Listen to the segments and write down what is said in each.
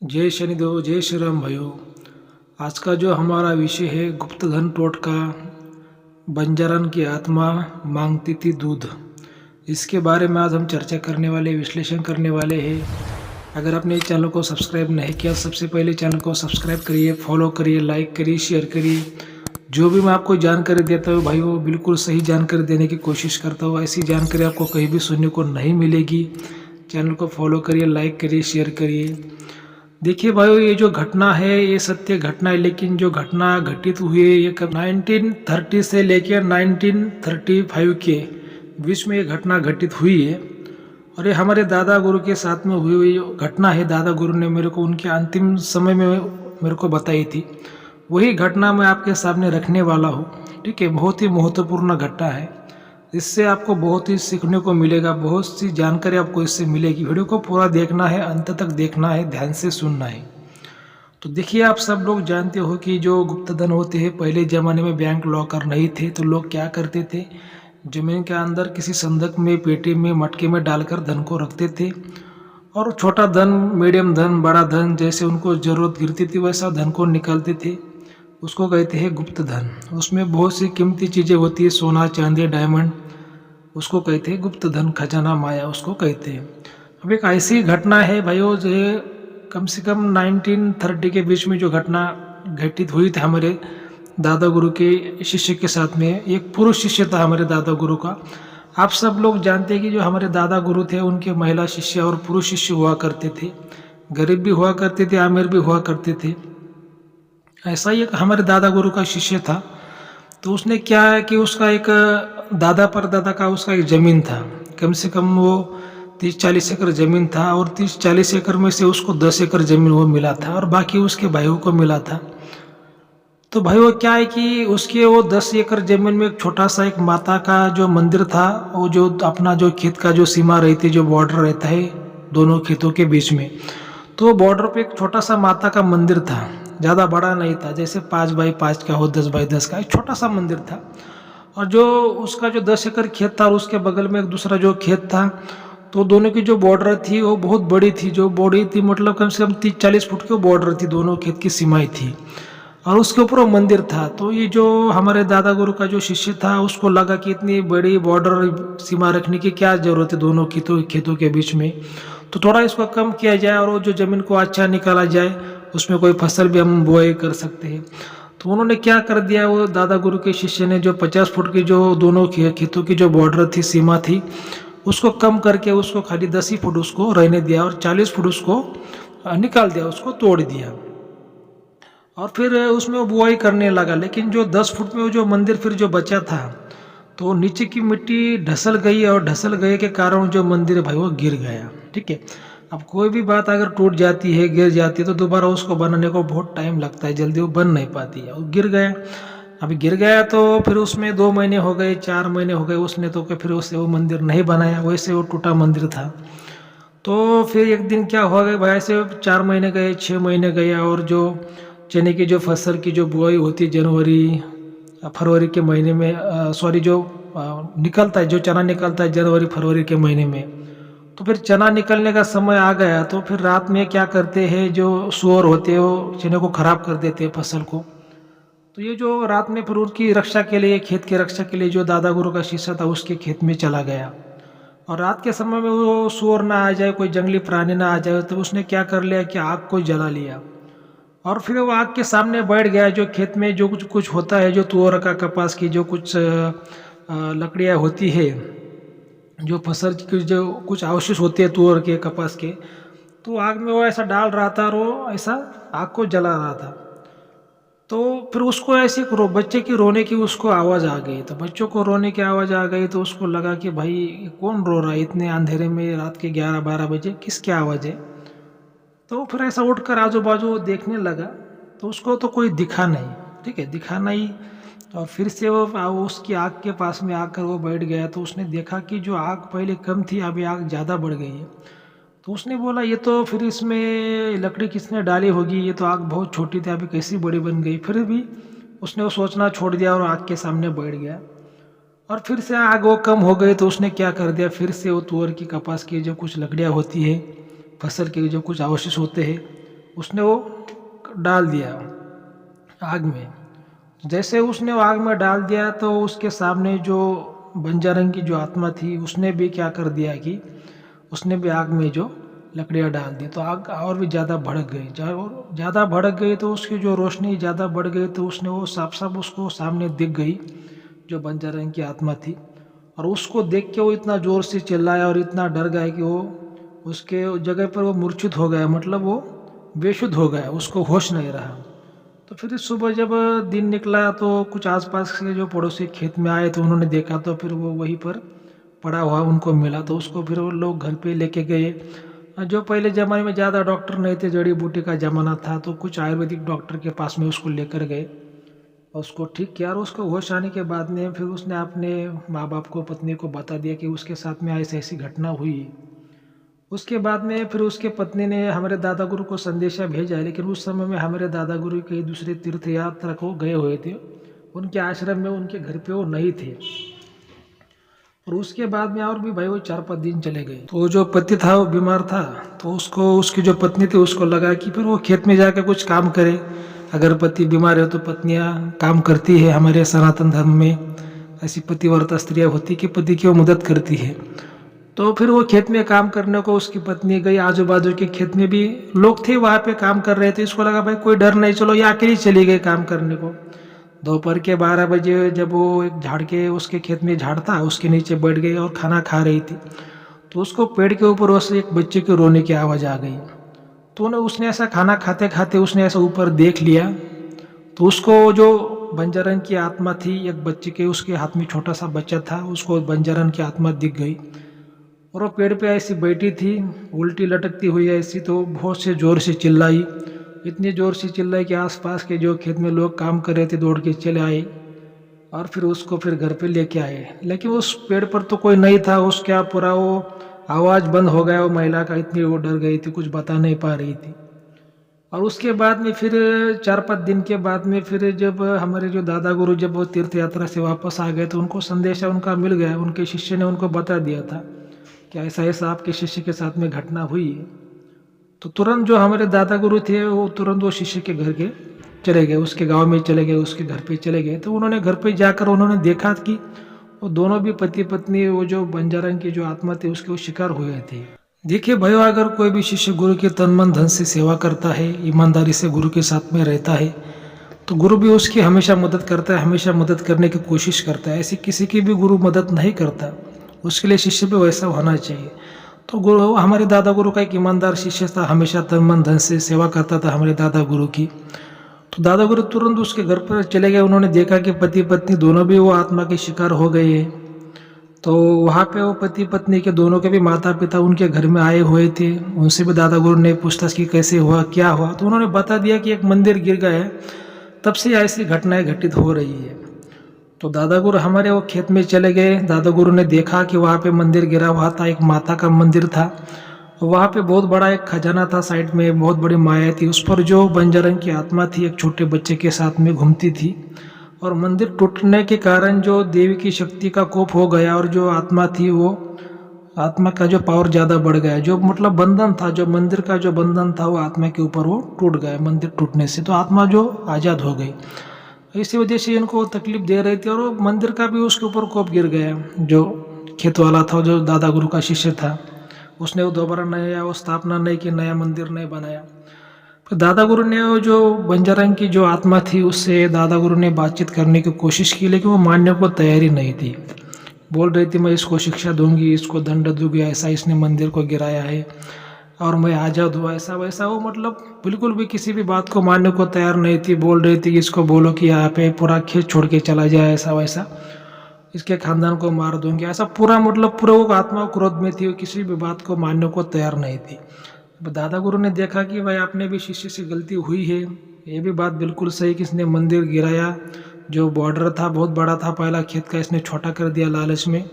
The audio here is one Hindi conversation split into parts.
जय शनिदेव, जय श्री राम भाइयों। आज का जो हमारा विषय है गुप्तधन टोटका, बंजारन की आत्मा मांगती थी दूध। इसके बारे में आज हम चर्चा करने वाले, विश्लेषण करने वाले हैं। अगर आपने इस चैनल को सब्सक्राइब नहीं किया, सबसे पहले चैनल को सब्सक्राइब करिए, फॉलो करिए, लाइक करिए, शेयर करिए। जो भी मैं आपको जानकारी देता हूँ भाइयों, बिल्कुल सही जानकारी देने की कोशिश करता हूँ। ऐसी जानकारी आपको कहीं भी सुनने को नहीं मिलेगी। चैनल को फॉलो करिए, लाइक करिए, शेयर करिए। देखिए भाइयों, ये जो घटना है ये सत्य घटना है, लेकिन जो घटना घटित हुई है ये 1930 से लेकर 1935 के बीच में ये घटना घटित हुई है। और ये हमारे दादा गुरु के साथ में हुई हुई घटना है। दादा गुरु ने मेरे को उनके अंतिम समय में मेरे को बताई थी। वही घटना मैं आपके सामने रखने वाला हूँ। ठीक है, बहुत ही महत्वपूर्ण घटना है। इससे आपको बहुत ही सीखने को मिलेगा, बहुत सी जानकारी आपको इससे मिलेगी। वीडियो को पूरा देखना है, अंत तक देखना है, ध्यान से सुनना है। तो देखिए, आप सब लोग जानते हो कि जो गुप्तधन होते हैं, पहले ज़माने में बैंक लॉकर नहीं थे तो लोग क्या करते थे, जमीन के अंदर किसी संदक में, पेटी में, मटके में डालकर धन को रखते थे। और छोटा धन, मीडियम धन, बड़ा धन, जैसे उनको ज़रूरत गिरती थी वैसा धन को निकालते थे। उसको कहते हैं गुप्त धन। उसमें बहुत सी कीमती चीज़ें होती है, सोना, चांदी, डायमंड। उसको कहते हैं गुप्त धन, खजाना, माया उसको कहते हैं। अब एक ऐसी घटना है भाइयों, जो कम से कम 1930 के बीच में जो घटना घटित हुई थी हमारे दादा गुरु के शिष्य के साथ में। एक पुरुष शिष्य था हमारे दादा गुरु का। आप सब लोग जानते हैं कि जो हमारे दादा गुरु थे उनके महिला शिष्य और पुरुष शिष्य हुआ करते थे। गरीब भी हुआ करते थे, अमीर भी हुआ करते थे। ऐसा ही एक हमारे दादा गुरु का शिष्य था। तो उसने क्या है कि उसका एक दादा परदादा का उसका एक ज़मीन था। कम से कम वो 30-40 एकड़ ज़मीन था, और 30-40 एकड़ में से उसको 10 एकड़ ज़मीन वो मिला था और बाकी उसके भाइयों को मिला था। तो भाई वो क्या है कि उसके वो 10 एकड़ ज़मीन में एक छोटा सा एक माता का जो मंदिर था, वो जो अपना जो खेत का जो सीमा रहती है, जो बॉर्डर रहता है दोनों खेतों के बीच में, तो बॉर्डर पे एक छोटा सा माता का मंदिर था। ज़्यादा बड़ा नहीं था, जैसे 5x5 का हो, 10x10 का, एक छोटा सा मंदिर था। और जो उसका जो 10 एकड़ खेत था और उसके बगल में एक दूसरा जो खेत था, तो दोनों की जो बॉर्डर थी वो बहुत बड़ी थी। जो बॉडी थी मतलब कम से कम 30-40 फुट की बॉर्डर थी, दोनों खेत की सीमाएं थी। और उसके ऊपर वो मंदिर था। तो ये जो हमारे दादा गुरु का जो शिष्य था, उसको लगा कि इतनी बड़ी बॉर्डर सीमा रखने की क्या ज़रूरत है दोनों खेतों के बीच में। तो थोड़ा इसको कम किया जाए और वो जो ज़मीन को अच्छा निकाला जाए, उसमें कोई फसल भी हम बुआई कर सकते हैं। तो उन्होंने क्या कर दिया, वो दादा गुरु के शिष्य ने जो 50 फुट की जो दोनों खेतों की जो बॉर्डर थी, सीमा थी, उसको कम करके उसको खाली 10 ही फुट उसको रहने दिया और 40 फुट उसको निकाल दिया, उसको तोड़ दिया। और फिर उसमें वो बुआई करने लगा। लेकिन जो 10 फुट में वो जो मंदिर फिर जो बचा था, तो नीचे की मिट्टी ढसल गई, और ढसल गए के कारण जो मंदिर है भाई वो गिर गया। ठीक है, अब कोई भी बात अगर टूट जाती है, गिर जाती है, तो दोबारा उसको बनाने को बहुत टाइम लगता है, जल्दी वो बन नहीं पाती है। वो गिर गया। अभी गिर गया तो फिर उसमें 2 महीने हो गए, 4 महीने हो गए, उसने तो फिर उससे वो मंदिर नहीं बनाया, वैसे वो टूटा मंदिर था। तो फिर एक दिन क्या हो गया भाई, ऐसे 4 महीने गए, 6 महीने गए, और जो चने की जो फसल की जो बुआई होती है जनवरी फरवरी के महीने में, सॉरी जो निकलता है, जो चना निकलता है जनवरी फरवरी के महीने में, तो फिर चना निकलने का समय आ गया। तो फिर रात में क्या करते हैं, जो सुअर होते हैं वो चने को खराब कर देते हैं, फसल को। तो ये जो रात में फिर उनकी रक्षा के लिए, खेत की रक्षा के लिए जो दादा गुरु का शिष्य था उसके खेत में चला गया। और रात के समय में वो सुअर ना आ जाए, कोई जंगली प्राणी ना आ जाए, तो उसने क्या कर लिया कि आग को जला लिया। और फिर वो आग के सामने बैठ गया। जो खेत में जो कुछ कुछ होता है, जो तुअर का, कपास की जो कुछ लकड़ियाँ होती है, जो फसल की जो कुछ अवशेष होते हैं तुअर के, कपास के, तो आग में वो ऐसा डाल रहा था और वो ऐसा आग को जला रहा था। तो फिर उसको ऐसे बच्चे की रोने की उसको आवाज़ आ गई। तो बच्चों को रोने की आवाज़ आ गई, तो उसको लगा कि भाई कौन रो रहा है इतने अंधेरे में, रात के 11-12 बजे, किसकी आवाज़ है। तो फिर ऐसा उठकर आजू बाजू देखने लगा, तो उसको तो कोई दिखा नहीं। ठीक है, दिखा नहीं। और फिर से वो उसकी आग के पास में आकर वो बैठ गया। तो उसने देखा कि जो आग पहले कम थी, अभी आग ज़्यादा बढ़ गई है। तो उसने बोला ये तो फिर इसमें लकड़ी किसने डाली होगी, ये तो आग बहुत छोटी थी, अभी कैसी बड़ी बन गई। फिर भी उसने वो सोचना छोड़ दिया और आग के सामने बैठ गया। और फिर से आग वो कम हो गई, तो उसने क्या कर दिया, फिर से वो तुअर की, कपास की जो कुछ लकड़ियाँ होती है, फसल के जो कुछ अवशेष होते हैं, उसने वो डाल दिया आग में। जैसे उसने वो आग में डाल दिया तो उसके सामने जो बंजारन की जो आत्मा थी उसने भी क्या कर दिया कि उसने भी आग में जो लकड़ियाँ डाल दी, तो आग और भी ज़्यादा भड़क गई। ज़्यादा भड़क गई तो उसकी जो रोशनी ज़्यादा बढ़ गई, तो उसने वो साफ साफ उसको सामने दिख गई जो बंजारन की आत्मा थी। और उसको देख के वो इतना ज़ोर से चिल्लाया और इतना डर गया कि वो उसके जगह पर वो मूर्छित हो गया, मतलब वो बेशुद्ध हो गया, उसको होश नहीं रहा। तो फिर सुबह जब दिन निकला तो कुछ आसपास के जो पड़ोसी खेत में आए तो उन्होंने देखा, तो फिर वो वहीं पर पड़ा हुआ उनको मिला, तो उसको फिर वो लोग घर पे लेके गए। जो पहले ज़माने में ज़्यादा डॉक्टर नहीं थे, जड़ी बूटी का ज़माना था, तो कुछ आयुर्वेदिक डॉक्टर के पास में उसको लेकर गए और उसको ठीक किया। और उसको होश आने के बाद में फिर उसने अपने माँ बाप को, पत्नी को बता दिया कि उसके साथ में ऐसी ऐसी घटना हुई। उसके बाद में फिर उसके पत्नी ने हमारे दादा गुरु को संदेशा भेजा, लेकिन उस समय में हमारे दादा गुरु कई दूसरे तीर्थ यात्रा को गए हुए थे, उनके आश्रम में, उनके घर पे वो नहीं थे। और उसके बाद में और भी भाई वो 4-5 दिन चले गए। तो जो पति था वो बीमार था, तो उसको, उसकी जो पत्नी थी उसको लगा कि फिर वो खेत में जाकर कुछ काम करे। अगर पति बीमार है तो पत्नियां काम करती है, हमारे सनातन धर्म में ऐसी पतिव्रता स्त्रियां होती कि पति की वो मदद करती है। तो फिर वो खेत में काम करने को उसकी पत्नी गई। आजू बाजू के खेत में भी लोग थे, वहाँ पे काम कर रहे थे। इसको लगा भाई कोई डर नहीं, चलो ये अकेली चली गई काम करने को। दोपहर के 12 बजे जब वो एक झाड़ के, उसके खेत में झाड़ था, उसके नीचे बैठ गई और खाना खा रही थी, तो उसको पेड़ के ऊपर उससे एक बच्चे के रोने की आवाज़ आ गई। तो उसने ऐसा खाना खाते खाते उसने ऐसा ऊपर देख लिया, तो उसको जो बंजारन की आत्मा थी, एक बच्चे के, उसके हाथ में छोटा सा बच्चा था, उसको बंजारन की आत्मा दिख गई। और वो पेड़ पे ऐसी बैठी थी, उल्टी लटकती हुई ऐसी, तो बहुत से ज़ोर से चिल्लाई, इतनी ज़ोर से चिल्लाई कि आसपास के जो खेत में लोग काम कर रहे थे दौड़ के चले आए और फिर उसको फिर घर पे लेके आए। लेकिन उस पेड़ पर तो कोई नहीं था, उसका पूरा वो आवाज़ बंद हो गया वो महिला का, इतनी वो डर गई थी, कुछ बता नहीं पा रही थी। और उसके बाद में फिर 4-5 दिन के बाद में फिर जब हमारे जो दादा गुरु जब वो तीर्थ यात्रा से वापस आ गए, तो उनको संदेशा उनका मिल गया, उनके शिष्य ने उनको बता दिया था कि ऐसा ऐसा आपके शिष्य के साथ में घटना हुई है। तो तुरंत जो हमारे दादा गुरु थे वो तुरंत वो शिष्य के घर के चले गए, उसके गांव में चले गए, उसके घर पे चले गए। तो उन्होंने घर पे जाकर उन्होंने देखा कि वो दोनों भी पति पत्नी, वो जो बंजारन की जो आत्मा थी उसके वो शिकार हुए थे। देखिए भाइयों, अगर कोई भी शिष्य गुरु के तन मन धन से सेवा करता है, ईमानदारी से गुरु के साथ में रहता है, तो गुरु भी उसकी हमेशा मदद करता है, हमेशा मदद करने की कोशिश करता है। ऐसी किसी की भी गुरु मदद नहीं करता, उसके लिए शिष्य भी वैसा होना चाहिए। तो गुरु, हमारे दादा गुरु का एक ईमानदार शिष्य था, हमेशा तन मन धन से सेवा करता था हमारे दादा गुरु की। तो दादा गुरु तुरंत उसके घर पर चले गए। उन्होंने देखा कि पति पत्नी दोनों भी वो आत्मा के शिकार हो गए हैं। तो वहाँ पे वो पति पत्नी के दोनों के भी माता पिता उनके घर में आए हुए थे। उनसे भी दादा गुरु ने पूछताछ की कैसे हुआ, क्या हुआ। तो उन्होंने बता दिया कि एक मंदिर गिर गया है, तब से ऐसी घटनाएं घटित हो रही है। तो दादा गुरु हमारे वो खेत में चले गए। दादा गुरु ने देखा कि वहाँ पे मंदिर गिरा हुआ था, एक माता का मंदिर था। वहाँ पे बहुत बड़ा एक खजाना था, साइड में बहुत बड़ी माया थी, उस पर जो बंजारन की आत्मा थी एक छोटे बच्चे के साथ में घूमती थी। और मंदिर टूटने के कारण जो देवी की शक्ति का कोप हो गया और जो आत्मा थी वो आत्मा का जो पावर ज़्यादा बढ़ गया, जो मतलब बंधन था, जो मंदिर का जो बंधन था वो आत्मा के ऊपर वो टूट गया। मंदिर टूटने से तो आत्मा जो आज़ाद हो गई। इसी वजह से इनको तकलीफ दे रही थी और वो मंदिर का भी उसके ऊपर कोप गिर गया। जो खेत वाला था, जो दादा गुरु का शिष्य था, उसने वो दोबारा नया वो स्थापना नहीं की, नया मंदिर नहीं बनाया। फिर दादा गुरु ने वो जो बंजारन की जो आत्मा थी उससे दादा गुरु ने बातचीत करने की कोशिश की, लेकिन वो मानने को तैयारी नहीं थी। बोल रही थी मैं इसको शिक्षा दूंगी, इसको दंड दूंगी, ऐसा इसने मंदिर को गिराया है और मैं आज़ाद हुआ, ऐसा वैसा। वो मतलब बिल्कुल भी किसी भी बात को मानने को तैयार नहीं थी। बोल रही थी कि इसको बोलो कि यहाँ पे पूरा खेत छोड़ के चला जाए, ऐसा वैसा, इसके खानदान को मार दूंगी, ऐसा पूरा मतलब पूरा वो आत्मा क्रोध में थी, वो किसी भी बात को मानने को तैयार नहीं थी। दादा गुरु ने देखा कि भाई आपने भी शिष्य से गलती हुई है, ये भी बात बिल्कुल सही कि इसने मंदिर गिराया, जो बॉर्डर था बहुत बड़ा था पहला खेत का, इसने छोटा कर दिया लालच में,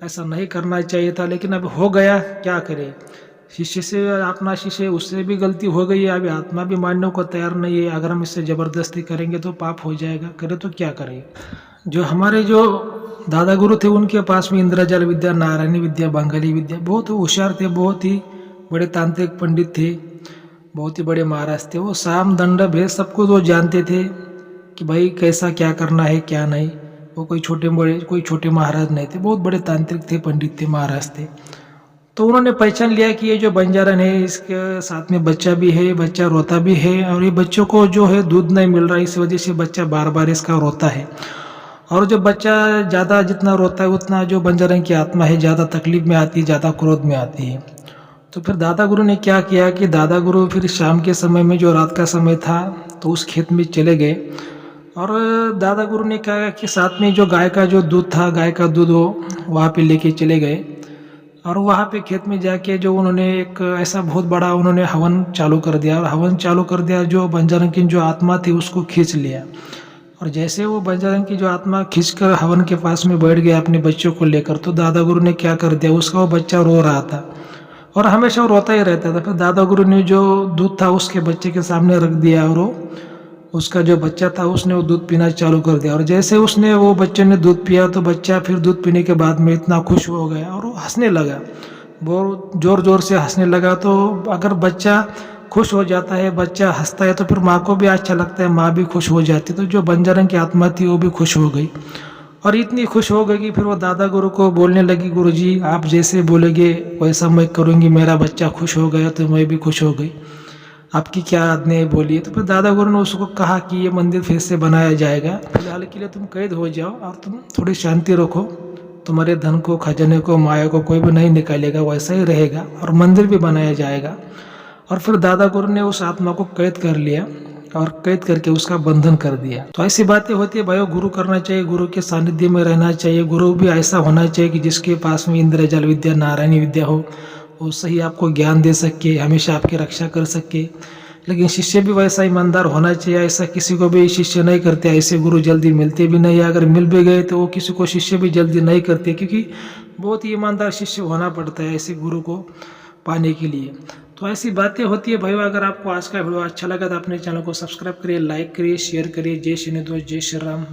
ऐसा नहीं करना चाहिए था। लेकिन अब हो गया, क्या करे। शिष्य से, अपना शिष्य, उससे भी गलती हो गई है, अभी आत्मा भी मानने को तैयार नहीं है। अगर हम इससे ज़बरदस्ती करेंगे तो पाप हो जाएगा, करे तो क्या करें। जो हमारे जो दादा गुरु थे उनके पास में इंद्रजाल विद्या, नारायणी विद्या, बंगाली विद्या, बहुत होशियार थे, बहुत ही बड़े तांत्रिक पंडित थे। बहुत ही बड़े महाराज थे। वो साम दंड भेद सब कुछ वो जानते थे कि भाई कैसा क्या करना है क्या नहीं। वो कोई छोटे महाराज नहीं थे, बहुत बड़े तांत्रिक थे, पंडित थे, महाराज थे। तो उन्होंने पहचान लिया कि ये जो बंजारन है इसके साथ में बच्चा भी है, बच्चा रोता भी है, और ये बच्चों को जो है दूध नहीं मिल रहा है, इस वजह से बच्चा बार बार इसका रोता है। और जो बच्चा ज़्यादा जितना रोता है उतना जो बंजारन की आत्मा है ज़्यादा तकलीफ में आती है, ज़्यादा क्रोध में आती है। तो फिर दादा गुरु ने क्या किया कि दादा गुरु फिर शाम के समय में जो रात का समय था तो उस खेत में चले गए। और दादा गुरु ने क्या कि साथ में जो गाय का जो दूध था, गाय का दूध वो वहाँ पे लेके चले गए। और वहाँ पे खेत में जाके जो उन्होंने एक ऐसा बहुत बड़ा उन्होंने हवन चालू कर दिया। और हवन चालू कर दिया, जो बंजारन की जो आत्मा थी उसको खींच लिया। और जैसे वो बंजारन की जो आत्मा खींचकर हवन के पास में बैठ गया अपने बच्चों को लेकर, तो दादा गुरु ने क्या कर दिया, उसका वो बच्चा रो रहा था और हमेशा वो रोता ही रहता था। फिर दादा गुरु ने जो दूध था उसके बच्चे के सामने रख दिया, और वो उसका जो बच्चा था उसने वो दूध पीना चालू कर दिया। और जैसे उसने वो बच्चे ने दूध पिया तो बच्चा फिर दूध पीने के बाद में इतना खुश हो गया और वो हंसने लगा, बहुत ज़ोर ज़ोर से हंसने लगा। तो अगर बच्चा खुश हो जाता है, बच्चा हंसता है, तो फिर माँ को भी अच्छा लगता है, माँ भी खुश हो जाती है। तो जो बंजारन की आत्मा थी वो भी खुश हो गई, और इतनी खुश हो गई कि फिर वो दादा गुरु को बोलने लगी, गुरुजी आप जैसे बोलेंगे वैसा मैं करूँगी, मेरा बच्चा खुश हो गया तो मैं भी खुश हो गई, आपकी क्या आज्ञा है बोलिए। तो फिर दादा गुरु ने उसको कहा कि ये मंदिर फिर से बनाया जाएगा, फिलहाल के लिए तुम कैद हो जाओ और तुम थोड़ी शांति रखो, तुम्हारे धन को, खजाने को, माया को कोई भी नहीं निकालेगा, वैसा ही रहेगा और मंदिर भी बनाया जाएगा। और फिर दादा गुरु ने उस आत्मा को कैद कर लिया और कैद करके उसका बंधन कर दिया। तो ऐसी बातें होती है भाइयों, गुरु करना चाहिए, गुरु के सानिध्य में रहना चाहिए। गुरु भी ऐसा होना चाहिए कि जिसके पास में इंद्रजाल विद्या, नारायणी विद्या हो, वो सही आपको ज्ञान दे सके, हमेशा आपकी रक्षा कर सके। लेकिन शिष्य भी वैसा ईमानदार होना चाहिए, ऐसा किसी को भी शिष्य नहीं करते, ऐसे गुरु जल्दी मिलते भी नहीं, अगर मिल भी गए तो वो किसी को शिष्य भी जल्दी नहीं करते, क्योंकि बहुत ही ईमानदार शिष्य होना पड़ता है ऐसे गुरु को पाने के लिए। तो ऐसी बातें होती है भाइयों। अगर आपको आज का वीडियो अच्छा लगा तो अपने चैनल को सब्सक्राइब करिए, लाइक करिए, शेयर करिए। जय श्री हिंद, जय श्री राम।